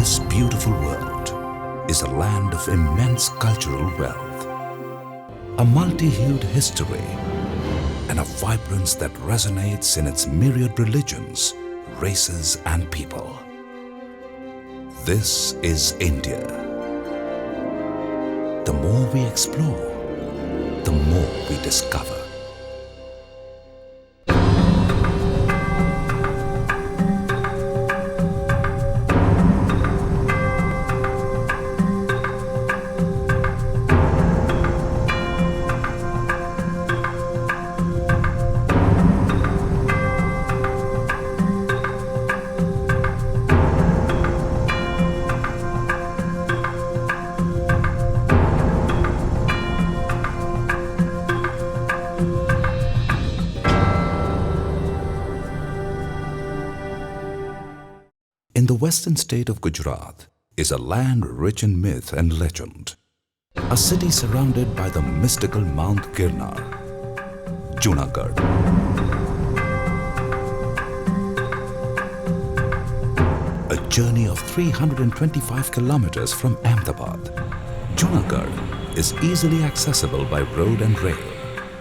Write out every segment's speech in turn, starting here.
This beautiful world is a land of immense cultural wealth, a multi-hued history, and a vibrance that resonates in its myriad religions, races and people. This is India. The more we explore, the more we discover. In the western state of Gujarat is a land rich in myth and legend. A city surrounded by the mystical Mount Girnar, Junagadh. A journey of 325 kilometers from Ahmedabad, Junagadh is easily accessible by road and rail.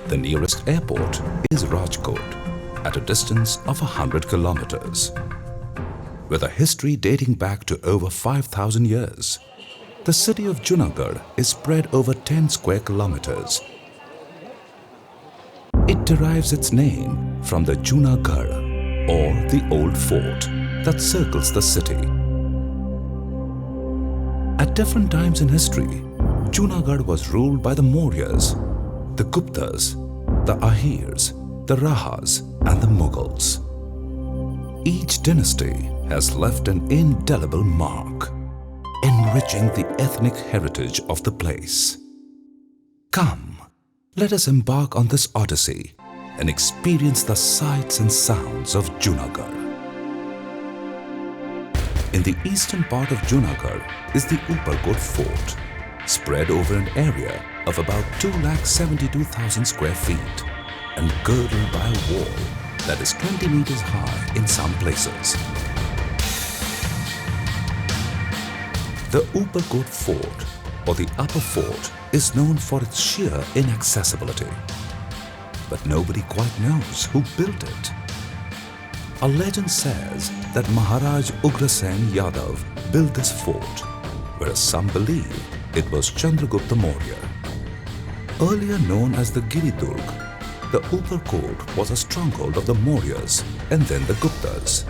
The nearest airport is Rajkot, at a distance of 100 kilometers. With a history dating back to over 5,000 years, the city of Junagadh is spread over 10 square kilometers. It derives its name from the Junagadh, or the old fort, that circles the city. At different times in history, Junagadh was ruled by the Mauryas, the Guptas, the Ahirs, the Rahas and the Mughals. Each dynasty has left an indelible mark, enriching the ethnic heritage of the place. Come, let us embark on this odyssey and experience the sights and sounds of Junagadh. In the eastern part of Junagadh is the Uparkot Fort, spread over an area of about 272,000 square feet and girdled by a wall that is 20 meters high in some places. The Uparkot Fort, or the Upper Fort, is known for its sheer inaccessibility. But nobody quite knows who built it. A legend says that Maharaj Ugrasen Yadav built this fort, whereas some believe it was Chandragupta Maurya. Earlier known as the Giridurg, the Uparkot was a stronghold of the Mauryas and then the Guptas.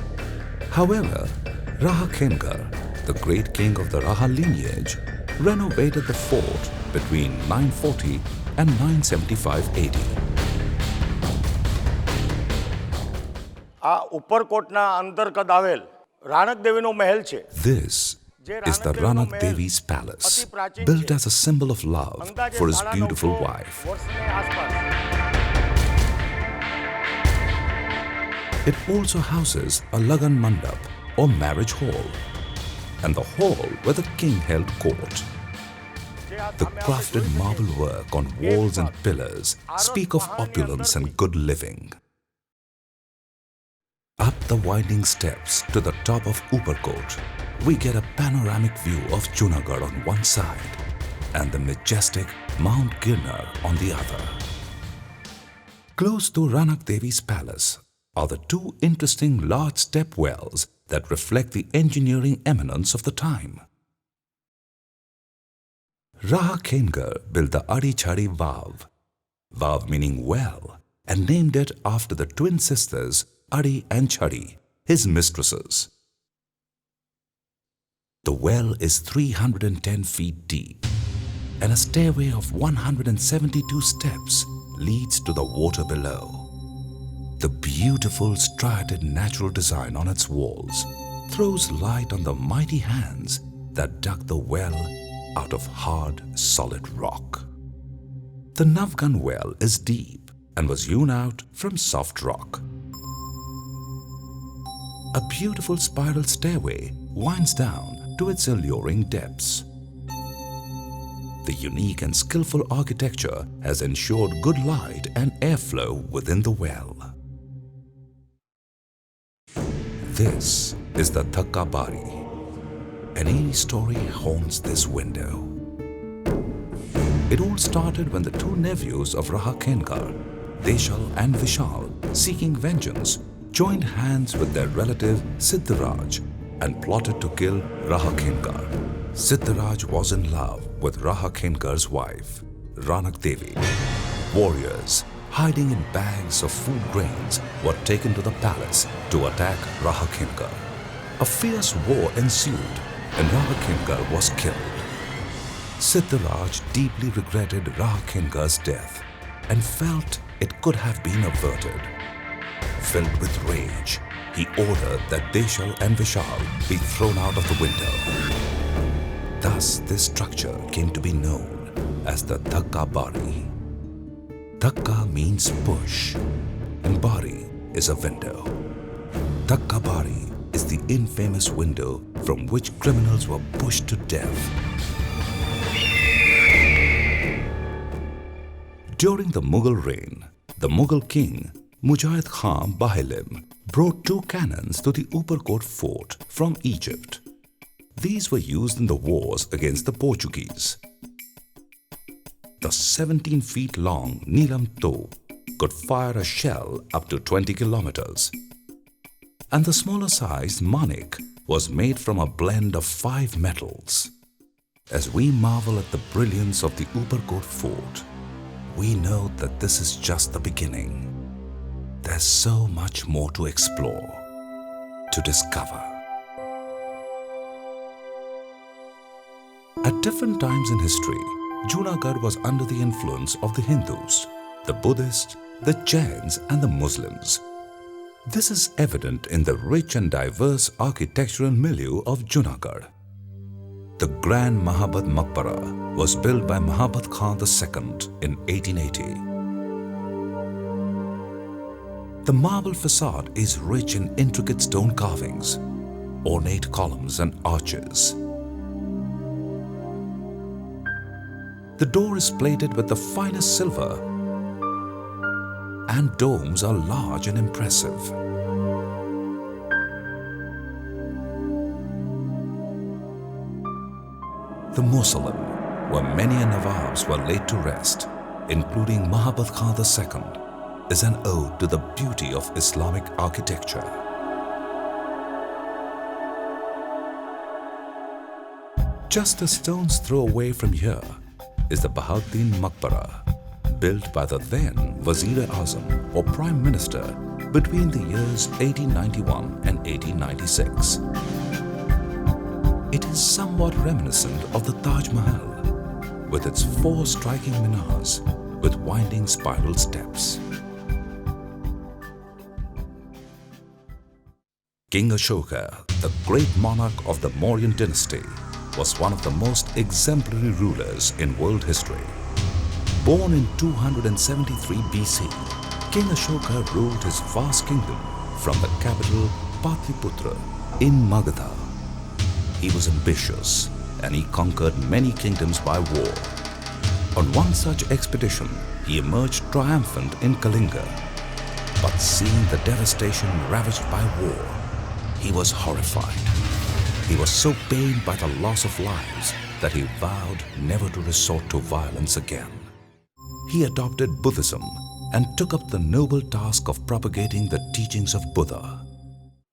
However, Raha Khengar, the great king of the Raha lineage, renovated the fort between 940 and 975 AD. This is the Ranak Devi's palace, built as a symbol of love for his beautiful wife. It also houses a Lagan Mandap, or marriage hall, and the hall where the king held court. The crafted marble work on walls and pillars speak of opulence and good living. Up the winding steps to the top of Uparkot, we get a panoramic view of Junagadh on one side and the majestic Mount Girnar on the other. Close to Ranak Devi's palace are the two interesting large step wells that reflect the engineering eminence of the time. Raha Khengar built the Adi Chadi Vav, Vav meaning well, and named it after the twin sisters Adi and Chadi, his mistresses. The well is 310 feet deep, and a stairway of 172 steps leads to the water below. The beautiful striated natural design on its walls throws light on the mighty hands that dug the well out of hard, solid rock. The Navgan well is deep and was hewn out from soft rock. A beautiful spiral stairway winds down to its alluring depths. The unique and skillful architecture has ensured good light and airflow within the well. This is the Thakka Bari, An eerie story haunts this window. It all started when the two nephews of Raha Khenkar, Deshal and Vishal, seeking vengeance, joined hands with their relative Siddharaj and plotted to kill Raha Khenkar. Siddharaj was in love with Raha Khenkar's wife, Ranak Devi. Warriors, hiding in bags of food grains, were taken to the palace to attack Raha Khenkar. A fierce war ensued and Raha Khenkar was killed. Siddharaj deeply regretted Raha Khenkar's death and felt it could have been averted. Filled with rage, he ordered that Deshal and Vishal be thrown out of the window. Thus, this structure came to be known as the Dhakka Bari. Dhakka means push, and Bari is a window. Dhakka Bari is the infamous window from which criminals were pushed to death. During the Mughal reign, the Mughal king Mujahid Khan Bahilim brought 2 cannons to the Uparkot fort from Egypt. These were used in the wars against the Portuguese. The 17 feet long Neelam Tope could fire a shell up to 20 kilometers. And the smaller sized Manik was made from a blend of 5 metals. As we marvel at the brilliance of the Uparkot fort, we know that this is just the beginning. There's so much more to explore, to discover. At different times in history, Junagadh was under the influence of the Hindus, the Buddhists, the Jains and the Muslims. This is evident in the rich and diverse architectural milieu of Junagadh. The Grand Mahabad Maqbara was built by Mahabad Khan II in 1880. The marble facade is rich in intricate stone carvings, ornate columns and arches. The door is plated with the finest silver, and domes are large and impressive. The mausoleum, where many Nawabs were laid to rest, including Mahabad Khan II, is an ode to the beauty of Islamic architecture. Just a stone's throw away from here is the Bahauddin Maqbara, built by the then Wazir-e-Azam or Prime Minister between the years 1891 and 1896. It is somewhat reminiscent of the Taj Mahal, with its 4 striking minars with winding spiral steps. King Ashoka, the great monarch of the Mauryan dynasty, was one of the most exemplary rulers in world history. Born in 273 BC, King Ashoka ruled his vast kingdom from the capital Patliputra in Magadha. He was ambitious and he conquered many kingdoms by war. On one such expedition, he emerged triumphant in Kalinga. But seeing the devastation ravaged by war, he was horrified. He was so pained by the loss of lives that he vowed never to resort to violence again. He adopted Buddhism and took up the noble task of propagating the teachings of Buddha.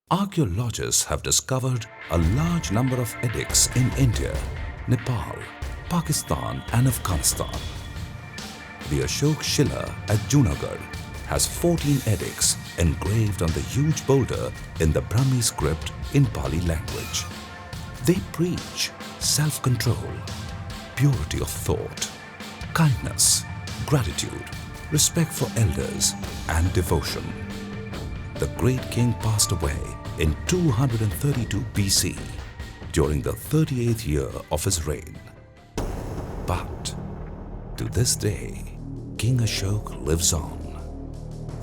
Archaeologists have discovered a large number of edicts in India, Nepal, Pakistan and Afghanistan. The Ashok Shila at Junagadh has 14 edicts engraved on the huge boulder in the Brahmi script in Pali language. They preach self-control, purity of thought, kindness, gratitude, respect for elders, and devotion. The great king passed away in 232 BC during the 38th year of his reign. But to this day, King Ashok lives on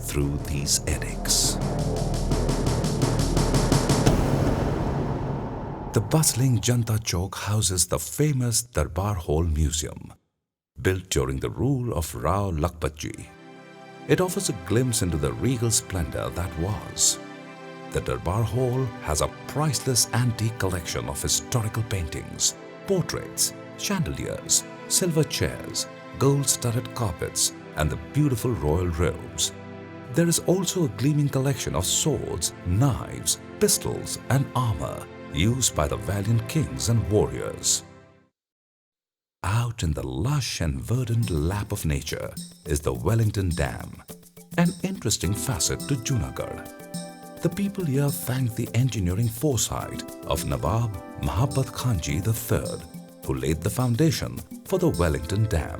through these edicts. The bustling Janta Chowk houses the famous Darbar Hall Museum, built during the rule of Rao Lakpatji. It offers a glimpse into the regal splendor that was. The Darbar Hall has a priceless antique collection of historical paintings, portraits, chandeliers, silver chairs, gold-studded carpets, and the beautiful royal robes. There is also a gleaming collection of swords, knives, pistols, and armor used by the valiant kings and warriors. Out in the lush and verdant lap of nature is the Wellington Dam, an interesting facet to Junagadh. The people here thank the engineering foresight of Nawab Mahabbat Khanji III, who laid the foundation for the Wellington Dam.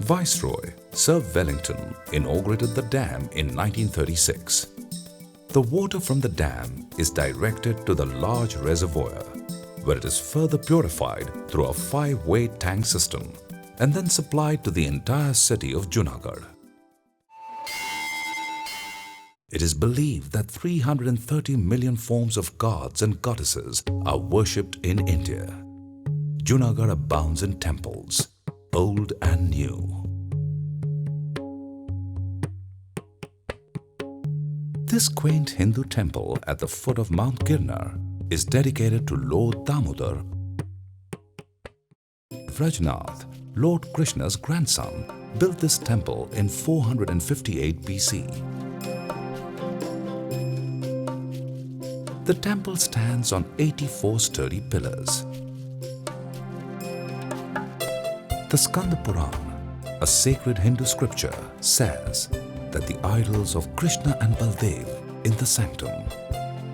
Viceroy Sir Wellington inaugurated the dam in 1936. The water from the dam is directed to the large reservoir, where it is further purified through a 5-way tank system and then supplied to the entire city of Junagadh. It is believed that 330 million forms of gods and goddesses are worshipped in India. Junagadh abounds in temples, old and new. This quaint Hindu temple at the foot of Mount Girnar is dedicated to Lord Damodar. Rajnath, Lord Krishna's grandson, built this temple in 458 BC. The temple stands on 84 sturdy pillars. The Skanda Purana, a sacred Hindu scripture, says that the idols of Krishna and Baldev in the sanctum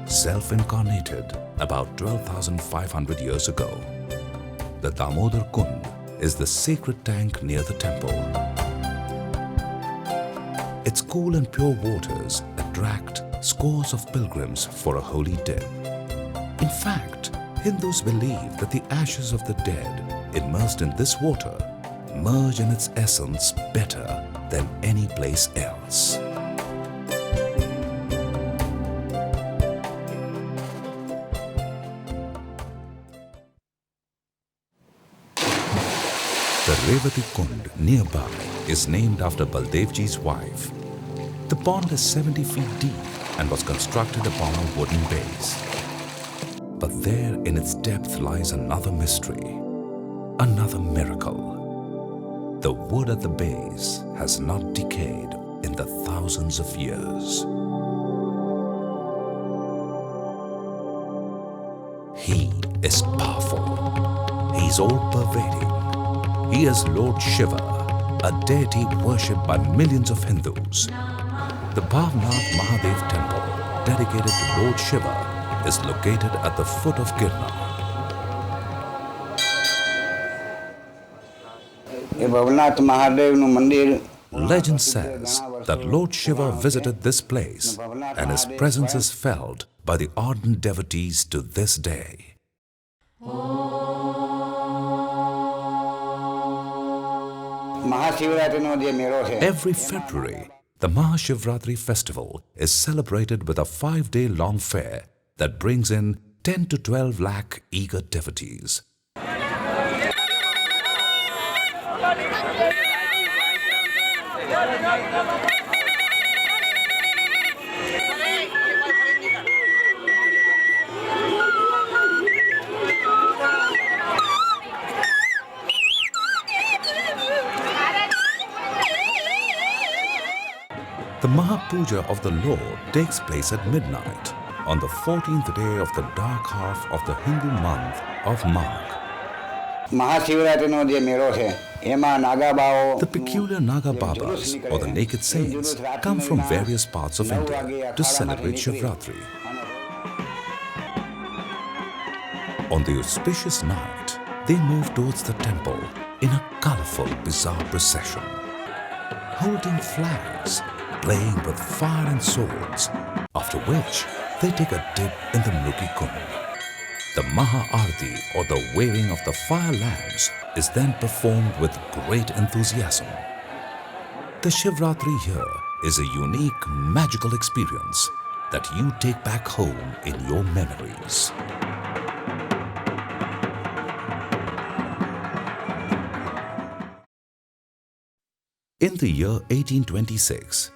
self-incarnated about 12,500 years ago. The Damodar Kund is the sacred tank near the temple. Its cool and pure waters attract scores of pilgrims for a holy dip. In fact, Hindus believe that the ashes of the dead immersed in this water merge in its essence better than any place else. The Revati Kund nearby is named after Baldevji's wife. The pond is 70 feet deep and was constructed upon a wooden base. But there in its depth lies another mystery, another miracle. The wood at the base has not decayed in the thousands of years. He is powerful. He is all-pervading. He is Lord Shiva, a deity worshipped by millions of Hindus. The Bhavnath Mahadev temple, dedicated to Lord Shiva, is located at the foot of Girnar. Legend says that Lord Shiva visited this place and his presence is felt by the ardent devotees to this day. Every February, the Mahashivratri festival is celebrated with a 5-day-long fair that brings in 10 to 12 lakh eager devotees. The Mahapuja of the Lord takes place at midnight on the 14th day of the dark half of the Hindu month of Magh. The peculiar Naga Babas, or the naked saints, come from various parts of India to celebrate Shivratri. On the auspicious night, they move towards the temple in a colorful, bizarre procession, holding flags, playing with fire and swords, after which they take a dip in the Mruki Kund. The Maha-Arti, or the waving of the fire lamps, is then performed with great enthusiasm. The Shivratri here is a unique, magical experience that you take back home in your memories. In the year 1826,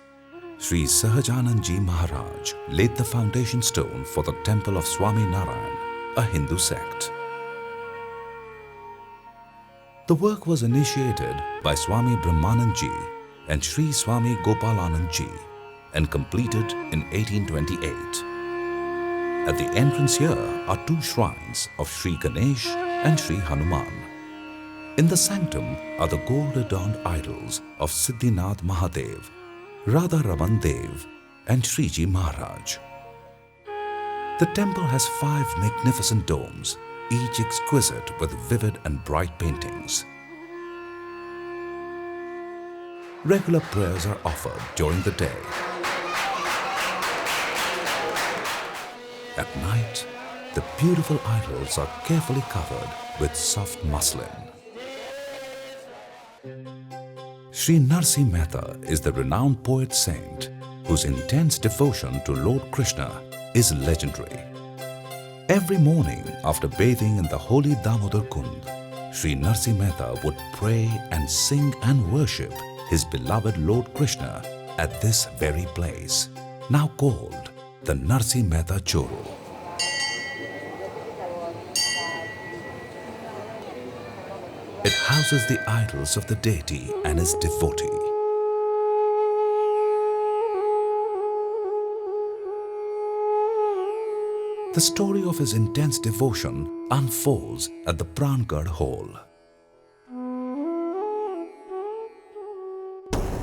Sri Sahajanandji Maharaj laid the foundation stone for the temple of Swami Narayan, a Hindu sect. The work was initiated by Swami Brahmanandji and Sri Swami Gopalanandji and completed in 1828. At the entrance here are two shrines of Sri Ganesh and Sri Hanuman. In the sanctum are the gold-adorned idols of Siddhinath Mahadev, Radha Raman Dev and Sriji Maharaj. The temple has 5 magnificent domes, each exquisite with vivid and bright paintings. Regular prayers are offered during the day. At night, the beautiful idols are carefully covered with soft muslin. Sri Narsi Mehta is the renowned poet saint whose intense devotion to Lord Krishna is legendary. Every morning after bathing in the holy Damodar Kund, Sri Narsi Mehta would pray and sing and worship his beloved Lord Krishna at this very place, now called the Narsi Mehta Choro. It houses the idols of the deity and his devotee. The story of his intense devotion unfolds at the Prangad Hall.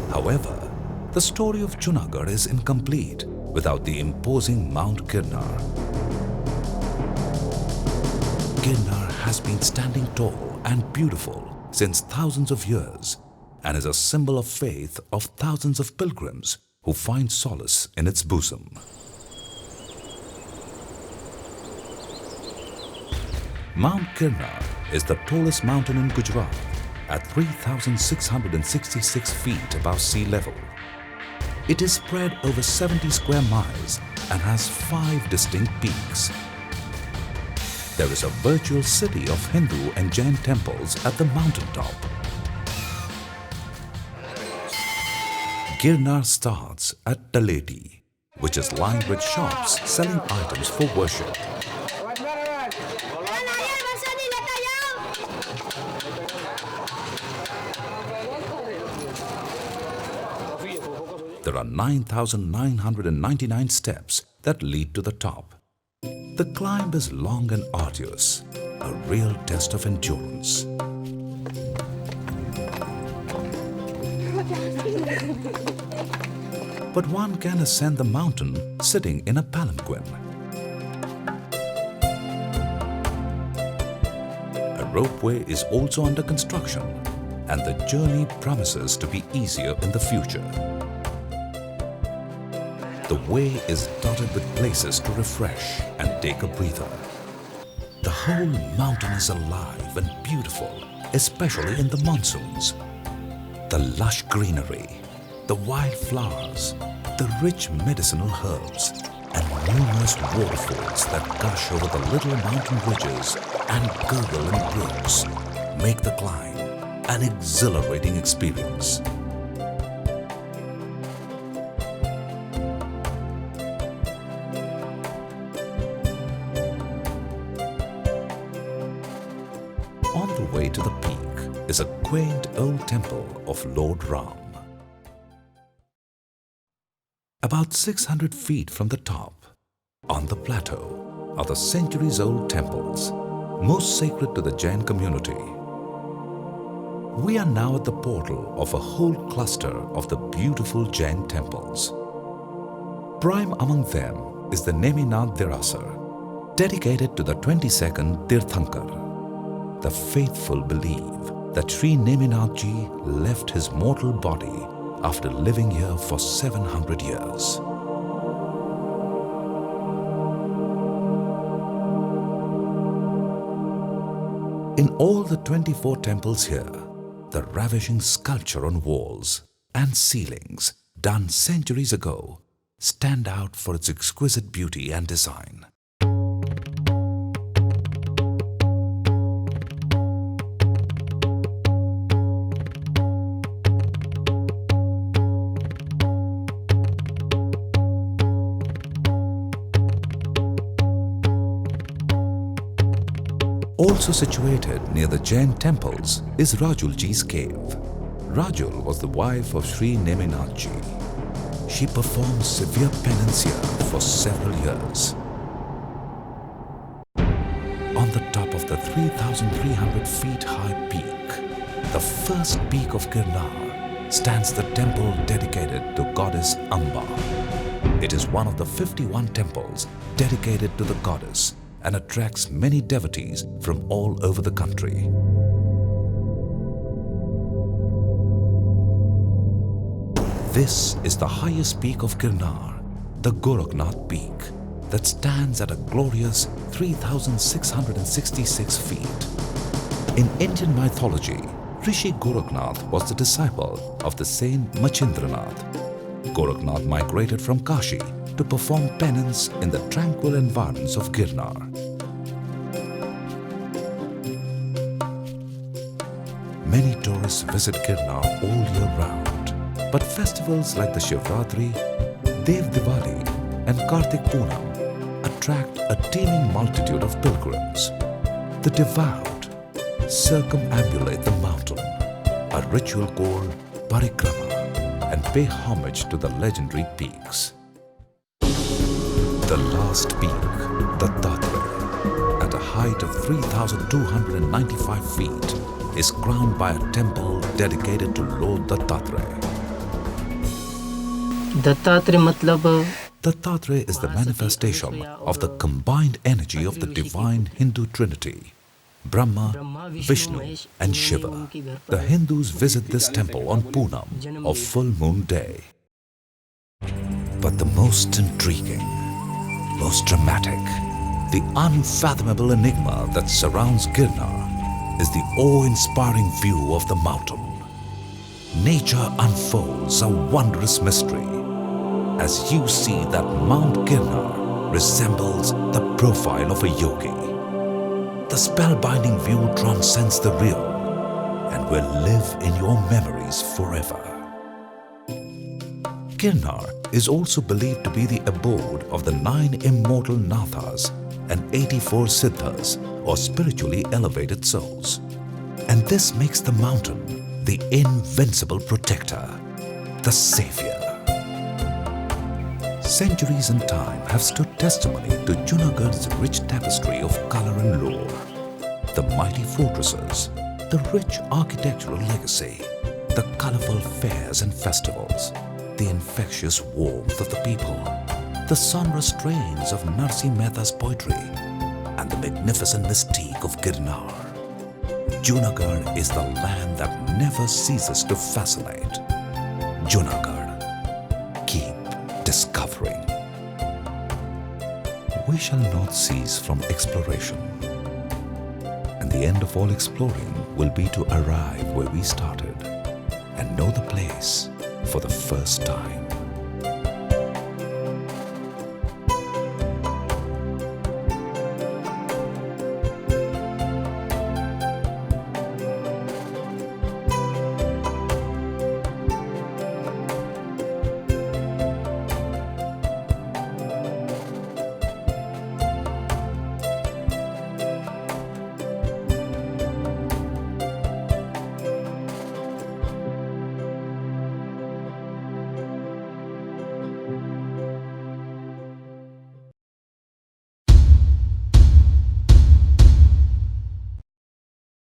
However, the story of Junagadh is incomplete without the imposing Mount Girnar. Girnar has been standing tall and beautiful since thousands of years and is a symbol of faith of thousands of pilgrims who find solace in its bosom. Mount Girnar is the tallest mountain in Gujarat at 3,666 feet above sea level. It is spread over 70 square miles and has 5 distinct peaks. There is a virtual city of Hindu and Jain temples at the mountaintop. Girnar starts at Taleti, which is lined with shops selling items for worship. There are 9,999 steps that lead to the top. The climb is long and arduous, a real test of endurance. But one can ascend the mountain sitting in a palanquin. A ropeway is also under construction, and the journey promises to be easier in the future. The way is dotted with places to refresh and take a breather. The whole mountain is alive and beautiful, especially in the monsoons. The lush greenery, the wild flowers, the rich medicinal herbs, and numerous waterfalls that gush over the little mountain ridges and gurgle in brooks make the climb an exhilarating experience. On the way to the peak is a quaint old temple of Lord Ram. About 600 feet from the top, on the plateau, are the centuries-old temples, most sacred to the Jain community. We are now at the portal of a whole cluster of the beautiful Jain temples. Prime among them is the Neminath Derasar, dedicated to the 22nd Tirthankar. The faithful believe that Sri Neminathji left his mortal body after living here for 700 years. In all the 24 temples here, the ravishing sculpture on walls and ceilings done centuries ago stand out for its exquisite beauty and design. Also situated near the Jain temples is Rajulji's cave. Rajul was the wife of Sri Neminathji. She performed severe penance here for several years. On the top of the 3,300 feet high peak, the first peak of Girnar, stands the temple dedicated to goddess Amba. It is one of the 51 temples dedicated to the goddess and attracts many devotees from all over the country. This is the highest peak of Girnar, the Gorakhnath Peak, that stands at a glorious 3,666 feet. In Indian mythology, Rishi Gorakhnath was the disciple of the saint Machindranath. Gorakhnath migrated from Kashi to perform penance in the tranquil environs of Girnar. Many tourists visit Girnar all year round, but festivals like the Shivratri, Dev Diwali and Kartik Poonam attract a teeming multitude of pilgrims. The devout circumambulate the mountain, a ritual called parikrama, and pay homage to the legendary peaks. The last peak, the Tatre, at a height of 3,295 feet, is crowned by a temple dedicated to Lord Dattatreya. Dattatreya मतलब Dattatreya is the manifestation of the combined energy of the divine Hindu trinity, Brahma, Vishnu and Shiva. The Hindus visit this temple on Poonam, or full moon day. But the most intriguing, most dramatic, the unfathomable enigma that surrounds Girnar is the awe-inspiring view of the mountain. Nature unfolds a wondrous mystery as you see that Mount Girnar resembles the profile of a yogi. The spellbinding view transcends the real and will live in your memories forever. Girnar is also believed to be the abode of the 9 immortal Nathas and 84 Siddhas, or spiritually elevated souls. And this makes the mountain the invincible protector, the savior. Centuries in time have stood testimony to Junagadh's rich tapestry of color and lore. The mighty fortresses, the rich architectural legacy, the colorful fairs and festivals, the infectious warmth of the people, the sonorous strains of Narsi Mehta's poetry, and the magnificent mystique of Girnar. Junagadh is the land that never ceases to fascinate. Junagadh, keep discovering. We shall not cease from exploration, and the end of all exploring will be to arrive where we started and know the place for the first time.